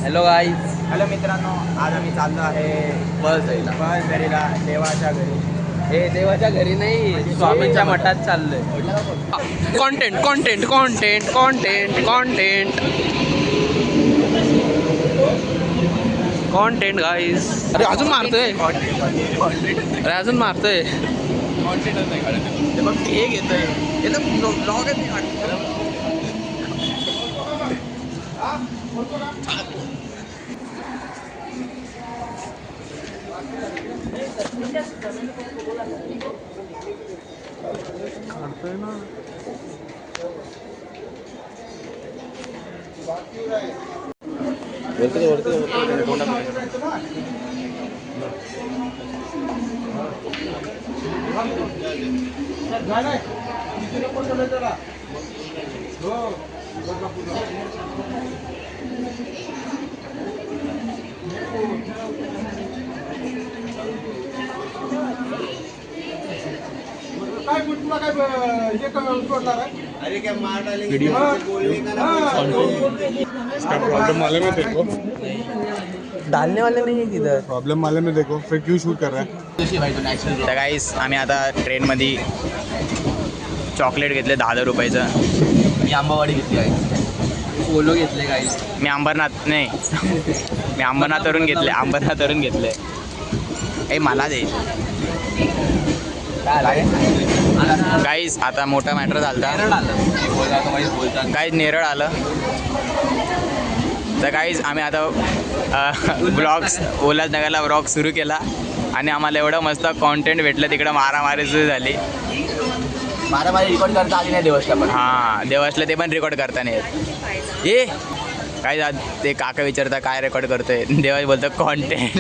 Hello guys. Hello मित्रांनो, आज आम्ही चाललो आहे पळसदरीला देवाच्या घरी. हे देवाच्या घरी नाही, स्वामींच्या मठात चाललोय. Content content content content content content guys. अरे अजून मारतोय, अरे अजून मारतोय. हे घेतोय ब्लॉग काढतोय ना. प्रॉब्लम वाले में देखो, डालने वाले नाही आहे तिथं. प्रॉब्लम वाले में देखो, फिर क्यों शूट कर रहा है? तर गाईस, आम्ही आता ट्रेनमध्ये चॉकलेट घेतले 10 रुपयाचं. मी आंबावाडी घेतली आहे. पोलो घेतले गाईज. मी अंबरनाथ नाही मी अंबरनाथवरून घेतले. ए मला दे गाईस. आता मोठा मॅटर झाला. गाईज नेरळ आलं. तर गाईज आम्ही आता ब्लॉग्स उल्हासनगरला ब्लॉग सुरू केला आणि आम्हाला एवढं मस्त कॉन्टेंट भेटलं. तिकडं मारामारी सुरू झाली. मारामारी रेकॉर्ड करता आली नाही देवासला पण. हां, देवासला ते पण रेकॉर्ड करता नाही येत. ए काय ते काका विचारता काय रेकॉर्ड करतोय. देवास बोलतो कॉन्टेंट.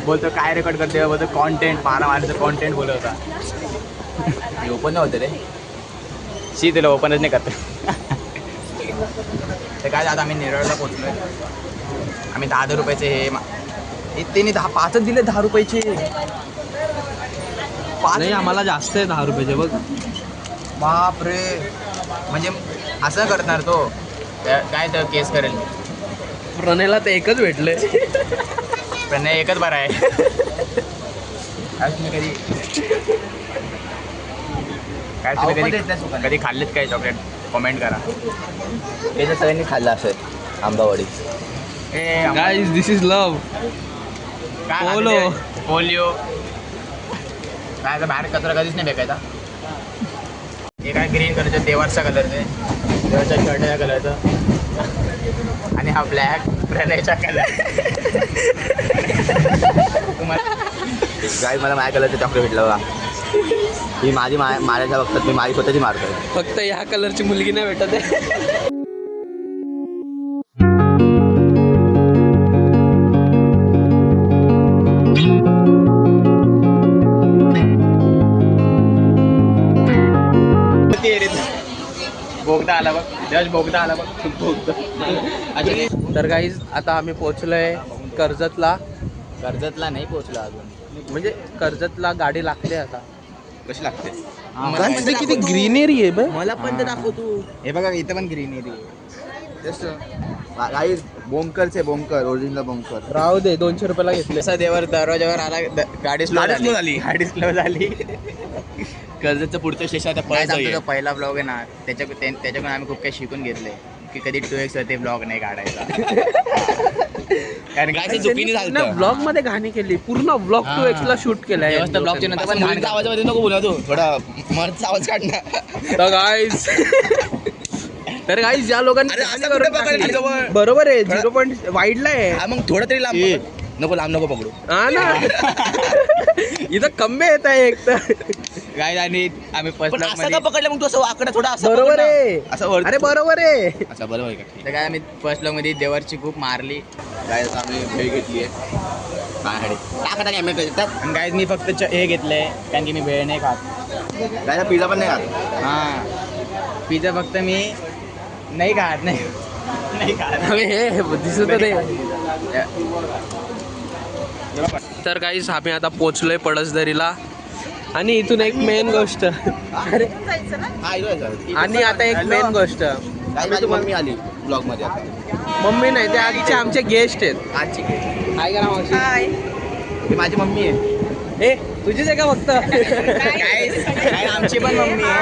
बोलतो काय रेकॉर्ड करतोय. बोलतो कॉन्टेंट, मारामारीचं कॉन्टेंट बोलत होता. ओपन नव्हतं रे. तुला ओपनच नाही करत. ते काय आता आम्ही नेरळला पोचलो आहे. आम्ही 10 रुपयाचे हे त्यांनी 5च दिले 10 रुपयाचे. नाही, आम्हाला जास्त आहे 10 रुपयाचे बघ. बाप रे, म्हणजे असं करणार तो काय तर केस करेल. प्रणयला तर एकच भेटले. प्रणय एकच बरं आहे. कधी खाल्लेत काय चॉकलेट? कमेंट करा. ते तर सगळ्यांनी खाल्लं असेल Ambawadi. Guys, this is love. Polo. Polio काय तर बाहेर कचरा कधीच नाही फेकायचा. हे काय ग्रीन कलरचं देवाचा कलरचं, देवाच्या शर्टच्या कलरचं, आणि हा ब्लॅक प्रणयचा कलर. काय मला माझ्या कलरचं चॉकलेट भेटलं बघा. ही माझी मारायच्या बघतात, मी माझी स्वतःची मारतोय. फक्त ह्या कलरची मुलगी नाही भेटत आहे. बोगदा आला बघ, जस्ट बोगदा आला बघ. तर गाईज, आता आम्ही पोहोचलोय कर्जतला. कर्जतला नाही पोहोचलो अजून. म्हणजे कर्जतला गाडी लागते आता. कशी लागते? म्हणजे किती ग्रीनरी आहे बघ. मला पण ते दाखव तू. हे बघा इथं पण ग्रीनरी जस्ट गाईज. बोंकरचे बोंकर, ओरिजिनल बोंकर. राहू दे, 200 रुपयाला घेतले. असा देवर दरवाजावर आला, गाडी स्लो झाली. कर्जतचं पुढचं स्टेशन आता पहिला ब्लॉग आहे ना, त्याच्याकडून आम्ही खूप काही शिकून घेतलंय की कधी 2x ते ब्लॉग नाही काढायचा. कारण काय चुकीने झालं. ब्लॉग मध्ये घाणी केली पूर्ण. ब्लॉग 2x ला शूट केलाय. ब्लॉगच्या नंतर पण घाणीच्या आवाजामध्ये नको बोला तू. थोडा मरचा आवाज काढणार. तर गाईज, ज्या लोकांनी बरोबर आहे 0. वाईडला आहे. मग थोडं तरी लांब नको, लांब नको पकडू. हा ना. इथं कम्मे येत आहे एक तर. गाय आणि आम्ही फर्स्ट पकडलं. मग तू असं वाकडं थोडं असं बरोबर आहे. असं अरे बरोबर आहे. असं बरोबर आहे का? तर काय आम्ही फर्स्ट ब्लॉग मध्ये देवरची खूप मारली. गाय आम्ही भेळ घेतली आहे. आणि गाय मी फक्त हे घेतलंय कारण की मी भेळ नाही खात. गायचा पिझ्झा पण नाही खात. हां, पिझ्झा फक्त मी नाही खात. नाही खात. हे दिसत नाही. तर गाईस, आम्ही आता पोचलोय पळसदरीला. आणि इथून एक मेन गोष्ट, आणि आता एक मेन गोष्ट, माझी मम्मी आली ब्लॉग मध्ये मम्मी नाही ते आजचे आमचे गेस्ट आहेत. आजची काय करा मावशी? ती माझी मम्मी आहे. ए तुझीच आहे का फक्त? काय आमची पण मम्मी हा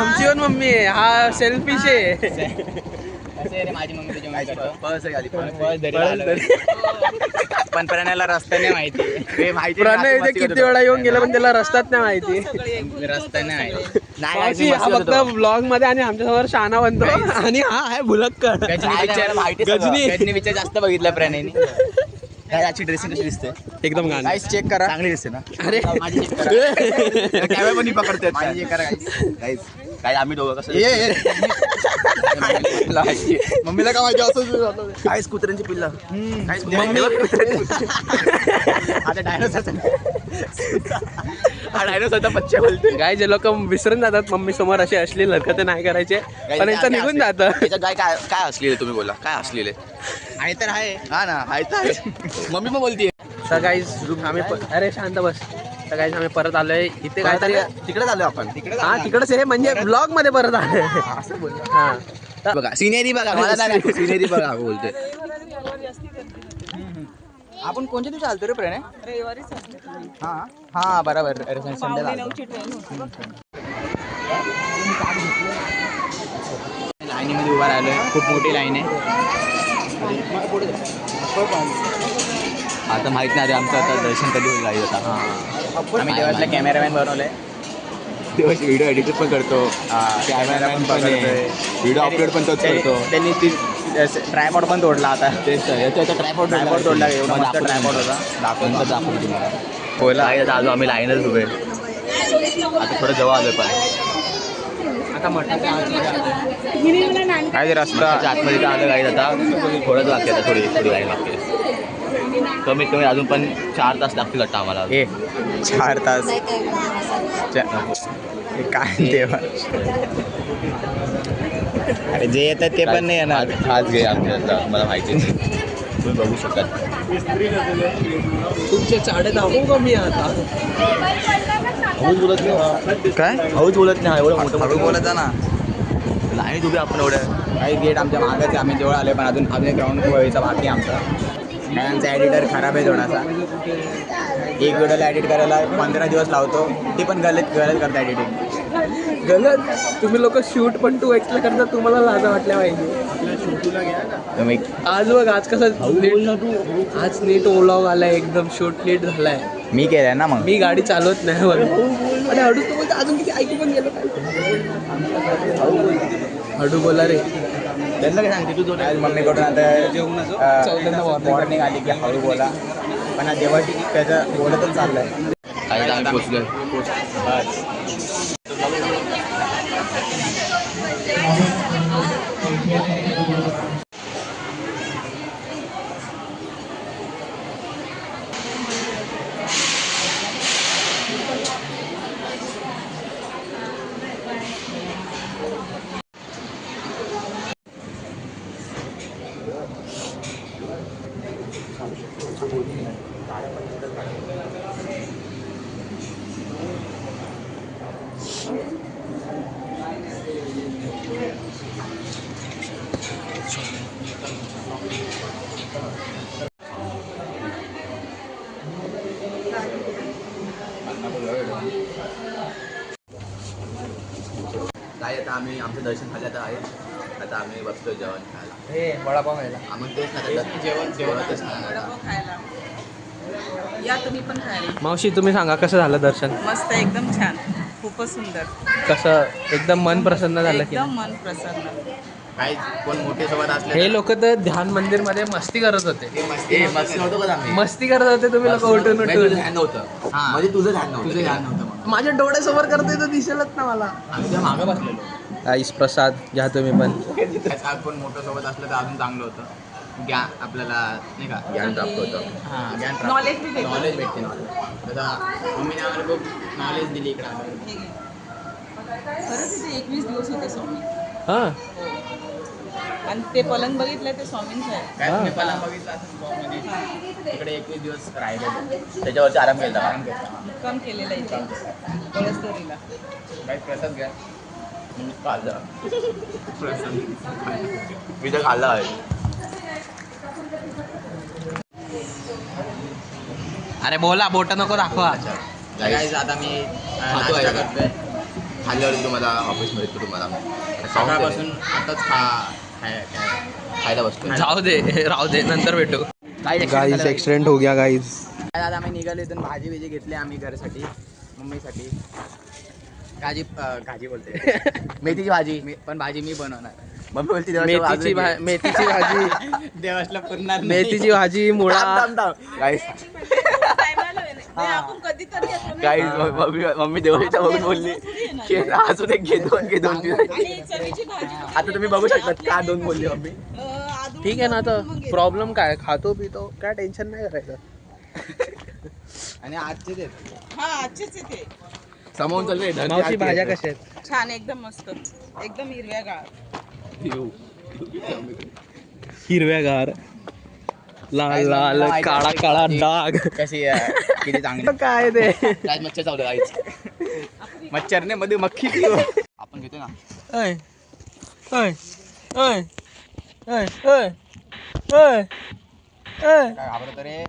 आमची पण मम्मी आहे. हा सेल्फिश आहे. माझी मम्मी पण प्रणयला रस्ता नाही माहिती. प्रणय इथे किती वेळा येऊन गेला पण त्याला रस्ताच नाही माहिती. रस्ता नाही मावशी हा फक्त ब्लॉग मध्ये आणि आमच्या समोर शहाणा बनतो आणि हा आहे भुलक्कड. गजनी पिक्चर जास्त बघितलं प्रणयने. याची ड्रेसिंग कशी दिसते एकदम गाणं. गाईस चेक करा, चांगली दिसते ना. अरे माझी चेक करा. कॅमेरा पण पकडते. माझी चेक करा गाईस. काय आम्ही दोघं कसं मम्मीला का माहिती असं काहीच कुत्र्यांची पिल्ला काहीच मम्मी आता डायनोसरचा बच्चा बोलते. गाय जे लोक विसरून जातात मम्मी समोर असे अश्लील हरकत नाही करायचे पण यांचं निघून जातं. गाय काय काय असलेले तुम्ही बोला काय असलेले आहे तर आहे. हा ना आहे तर आहे. मम्मी पण बोलतीये. तर गाईज आम्ही अरे शांत बस. तर गाईज आम्ही परत आलोय इथे काहीतरी तिकडे आलो आपण. हा तिकडेच आहे म्हणजे ब्लॉग मध्ये परत आलोय. हा बघा सिनेरी बघा मला नाही सिनेरी बघा बोलते. आपण कोणत्या दिवशी आलतो रे प्रणय? हा हा बरोबर संडेला लाईनीमध्ये उभा राहिलोय. खूप मोठी लाईन आहे. आता माहित नाही आमचं आता दर्शन कधी होईल गाडी. आता आम्ही देवातला कॅमेरामॅन बनवलंय. देवाची व्हिडिओ एडिट पण करतो. कॅमेरामॅन पण व्हिडिओ अपलोड पण तोच करतो. त्यांनी ती ट्रायपॉड पण तोडला आता. तेच याचा ट्रायपॉड तोडला. एवढा मस्त ट्रायपॉड होता. दाखवतो तुम्हाला. बोला आता आलो आम्ही लाईनच उभे. आता थोडं जवळ आलोय पण आता म्हटलं काय रस्ता आतमध्ये आलं गाडी. आता थोडंच लागते. आता थोडी लाईन लागते. कमीत कमी अजून पण 4 तास लागतील वाटतं आम्हाला. 4 तास काय तेव्हा अरे जे येतात ते पण नाही येणार. हाच घे आमच्या मला माहिती आहे. तुम्ही बघू शकता. तुमचे चाडे दाखवू का मी आता? हळूच बोलत नाही. काय हळूच बोलत नाही. एवढं मोठं हळू बोलत ना. लाईन उभी आपण एवढं काही गेट आमच्या मागच आहे. आम्ही जवळ आले पण अजून ग्राउंड व्हायचा बाकी आमचा. आमचा एडिटर खराब आहे थोडासा. एक व्हिडिओला एडिट करायला 15 दिवस लावतो. ते पण गलत करता एडिटिंग. गलत तुम्ही लोक शूट पण 2x ला करता. तुम्हाला लाजा वाटल्या पाहिजे. तुम्ही आज बघ आज कसं आज नीट ओलाव आलाय. एकदम शूट नीट झालाय. मी केलंय ना मग. मी गाडी चालवत नाही बघ. आणि हळू तू बोलतो अजून किती ऐकू पण गेलो काय. हळू बोला रे. त्यांना काय सांगते तू मम्मीकडून आता वॉर्निंग आली की हळू बोला. पण देवाची त्याचं बोलतच चाललंय. काय पोचलोय. काय आता आम्ही आमचं दर्शन झालं आता आहे. आता आम्ही बसतो जेवण खायला. वडापाव खायला. आम्ही तेच जेवणच खायला या तुम्ही पण खायला. मावशी तुम्ही सांगा कसं झालं दर्शन? मस्त एकदम छान. खूपच सुंदर. कसं एकदम मन प्रसन्न झालं की? एकदम मन प्रसन्न. काही कोण मोठे सोबत असले हे लोक तर ध्यान मंदिर मध्ये मस्ती करत होते. मस्ती नव्हतं का आम्ही. मस्ती करत होते तुम्ही लोक उठून तुझं उठून. ध्यान नव्हतं. म्हणजे तुझं ध्यान नव्हतं. माझ्या डोळ्यासमोर करतोय तर दिसेलच ना मला. आम्ही त्या मागं बसलेलो. आईस प्रसाद घ्या तुम्ही पण. कोण मोठं सोबत असलं तर अजून चांगलं होतं. ज्ञान आपल्याला नाही का ज्ञान प्राप्त होतं. हां ज्ञान Knowledge बी भेटतं. नॉलेज भेटते. आता मम्मीने आम्हाला खूप नॉलेज दिली इकडं. खरंच तिथे 21 दिवस होते स्वामी. हा आणि ते पलंग बघितलं ते स्वामींचं आहे. काय तुम्ही पहिला बघितलं असेल ब्लॉगमध्ये. इकडे 21 दिवस राहिले. त्याच्यावरती आराम केला. मुक्काम केलेला इथे कळसदरीला. काही प्रसाद घ्या. खाल्लं मी तर खाल्लं आहे. अरे बोला, बोट नको दाखवा. गाईज आता मी नाश्ता करतोय. खाल्ल्यावर तुम्हाला ऑफिसमध्ये येतो तुम्हाला सकाळपासून आताच खायला बसतो. जाऊ दे, राहू दे, नंतर भेटू. गाईज एक्सिडेंट हो गया गाईज. आता आम्ही निघालो इथून भाजी बिजी घेतली आम्ही घरासाठी मम्मीसाठी. भाजी बोलते मेथीची भाजी पण भाजी मी बनवणार. मम्मी बोलते मेथीची भाजी देवासला पुरणार मेथीची भाजी मुळा. आपण कधीतरी येतो ना. गाईज मम्मी देवाच्या बघून बोलली की अजून एक घे दोन आणि चवीची भाजी आता तुम्ही बघू शकता का दोन बोलली मम्मी. ठीक आहे ना, तर प्रॉब्लेम काय, खातो पितो काय, टेन्शन नाही करायचं. आणि आजचे ते हा आजचेच येते. समोरून चालू मावशी भाज्या कशा आहेत? छान, एकदम मस्त, एकदम हिरव्यागार. हिरव्यागार, लाल लाल, काळा काळा डाग. कशी किती चांगली काय ते काय मच्छर चावलं गाईच मच्छरने मध्ये मक्खी आपण घेतो ना. ओय ओय ओय ओय ओय ओय ओय. काय घाबरतो रे.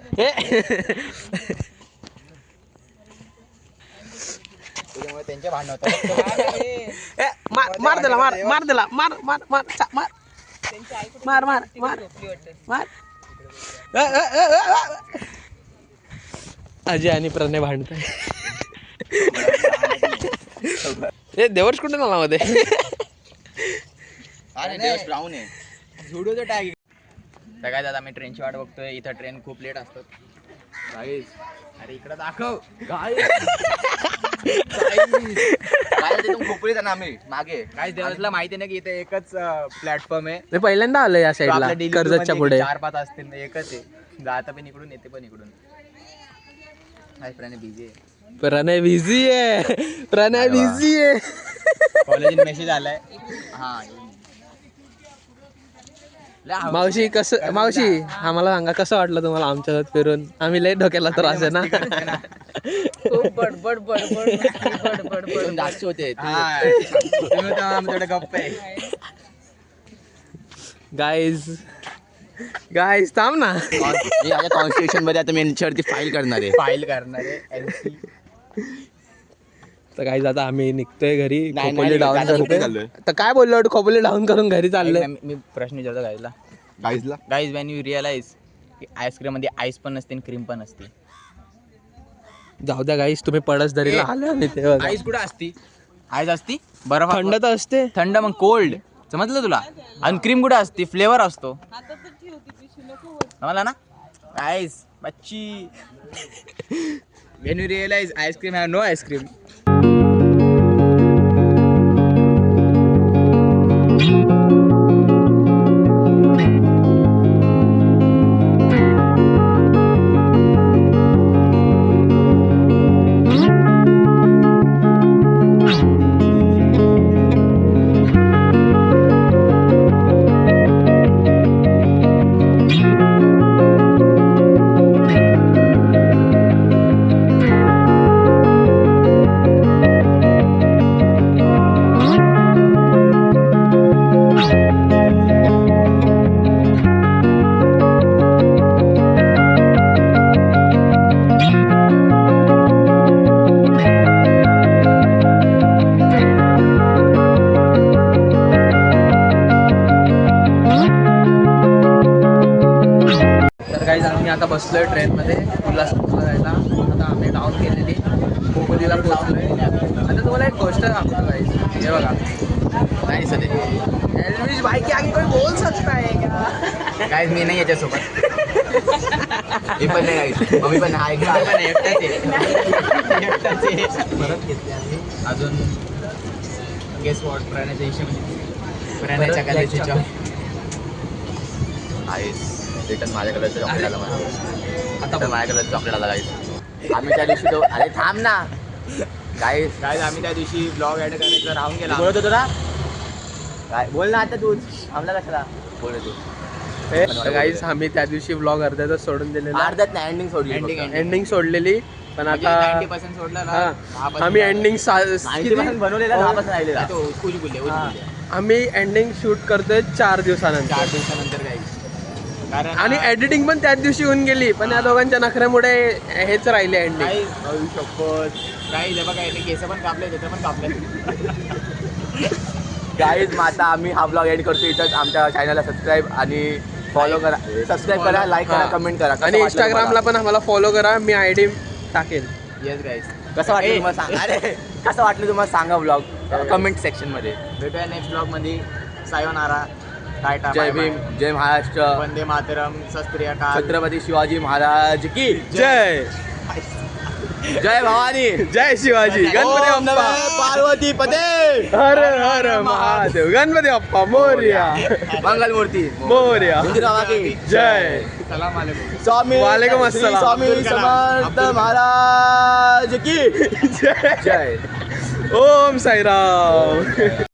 त्याच्यामुळे त्यांचे भांडण होतात. ए, मार दिला, मार दिला, मार मार मार मार त्यांची आई कुठे मार मार मार झोपली वाटतं. मार. अजय आणि प्रणय भांडताय. हे देवर्ष कुठे आला मध्ये? अरे देवश ब्राऊन आहे झुडू तो टॅग. सगळ्यात आता मी ट्रेनची वाट बघतोय. इथं ट्रेन खूप लेट असतात. गाईज अरे इकडं दाखव. गाईज तिथून खोपडीत ना आम्ही मागे. काय देवासला माहिती नाही की इथे एकच प्लॅटफॉर्म आहे. मी पहिल्यांदा आलो या तो आपल्या साईडला, daily कर्जतच्या मध्ये पुढे. 4-5 असतील एकच आहे. जाता पण इकडून येते पण इकडून. बिझी आहे. प्रणय बिझी आहे, प्रणय बिझी आहे. कॉलेज मेसेज आलाय. हा मावशी कसं, मावशी आम्हाला सांगा कसं वाटलं तुम्हाला आमच्यासोबत फिरून? आम्ही लय डोक्याला त्रास आहे ना. खूप बडबड बडबड बडबड बडबड जास्त होते आमच्याकडे गप्प आहे. गाईज गाईज थांब ना. कॉन्स्टिट्यूशन मध्ये आता मी यांच्यावरती फाईल करणार आहे. तर गाईज आता आम्ही निघतोय घरी. नाही, खोपोली नाही, डाऊन आता कुठे करतोय. चाललोय? तर काय बोललो, खोपोली डाऊन करून घरी चाललोय. मी प्रश्न विचारतो गाईजला. गाईज व्हॅन यू रिअलाइज की आईस्क्रीम मध्ये आईस पण नसते आणि क्रीम पण नसते. जाऊ द्या गाईज, तुम्ही पडसदरीला आले आणि ते बघा. आईस कुठे असती? आईस असती बर्फ थंड तर असते. थंड मग कोल्ड समजलं तुला. आणि क्रीम कुठे असते? फ्लेवर असतो. आता तर ठेवती पिशवी नको. समजला ना. आईस बच्ची when you realize ice cream have no ice cream. आता बसलोय ट्रेनमध्ये उल्हासनगरला जायला. आता आम्ही डाऊन केलेली खोपोलीला पोहोचलोय. आता तुम्हाला एक गोष्ट दाखवतो गाईज. हे बघा, नाही सध्या एल्विश भाई की आगे कोई बोल सकता है क्या? काय मी नाही याच्यासोबत. मी पण नाही गाईज. मम्मी पण हा एकटाच आहे. परत घेतले आम्ही अजून गेस वॉट प्राण्याच्या हिशोबाने प्राण्याच्या कलेच्या आईस रिटर्न माझ्या कलरचं चॉकलेट आला. आता पण माझ्या कलरचं चॉकलेट आला गाईस. आम्ही त्या दिवशी तो अरे थांब ना गाईस आम्ही त्या दिवशी ब्लॉग ॲड करायचं राहून गेला. बोलत होतो ना काय बोल ना आता तू थांबला कशाला बोल तू. गाईज आम्ही त्या दिवशी व्लॉग अर्ध्यातच सोडून दिलेला. अर्ध्यात नाही एंडिंग सोडली. एंडिंग सोडलेली. पण म्हणजे आता 90% सोडलं ना, हा 10% आम्ही एंडिंग 90% बनवलेला 10% राहिलेला तो उज बोलले आम्ही एंडिंग शूट करतोय 4 दिवसानंतर 4 दिवसानंतर काही कारण आणि एडिटिंग पण त्याच दिवशी होऊन गेली पण या दोघांच्या नखऱ्यामुळे हेच राहिले एंडिंग. काही होऊ शकत काही जे बघा याने केस पण कापले त्याचं पण कापले गाईज आता आम्ही हा ब्लॉग एड करतो इथंच. आमच्या चॅनलला सबस्क्राईब आणि फॉलो करा, सबस्क्राईब करा, लाईक करा, कमेंट करा. कसं आणि वाटलं इंस्टाग्रामला तुम्हाला? पण आम्हाला फॉलो करा. मी आयडी टाकेल. येस गाईज कसं वाटलं तुम्हाला सांगा. अरे कसं वाटलं तुम्हाला सांगा ब्लॉग कमेंट सेक्शन मध्ये. भेटूया नेक्स्ट ब्लॉग मध्ये. सायोनारा, टाटा, जय भीम, जय महाराष्ट्र, वंदे मातरम, सत श्री अकाल. छत्रपती शिवाजी महाराज की जय जय भवानी, जय शिवाजी. गणपती ओम बाप्पा नमः पार्वती पते, हर हर महादेव. गणपती बाप्पा मोरया. मंगलमूर्ती मोरया. मंदिरावा की जय. सलाम वालेकुम. स्वामी वालेकुम श्री अस्सलाम. स्वामी अब्दुल कलाम. समर्थ अब्दुल- महाराज की जय. जय. ओम साईराम.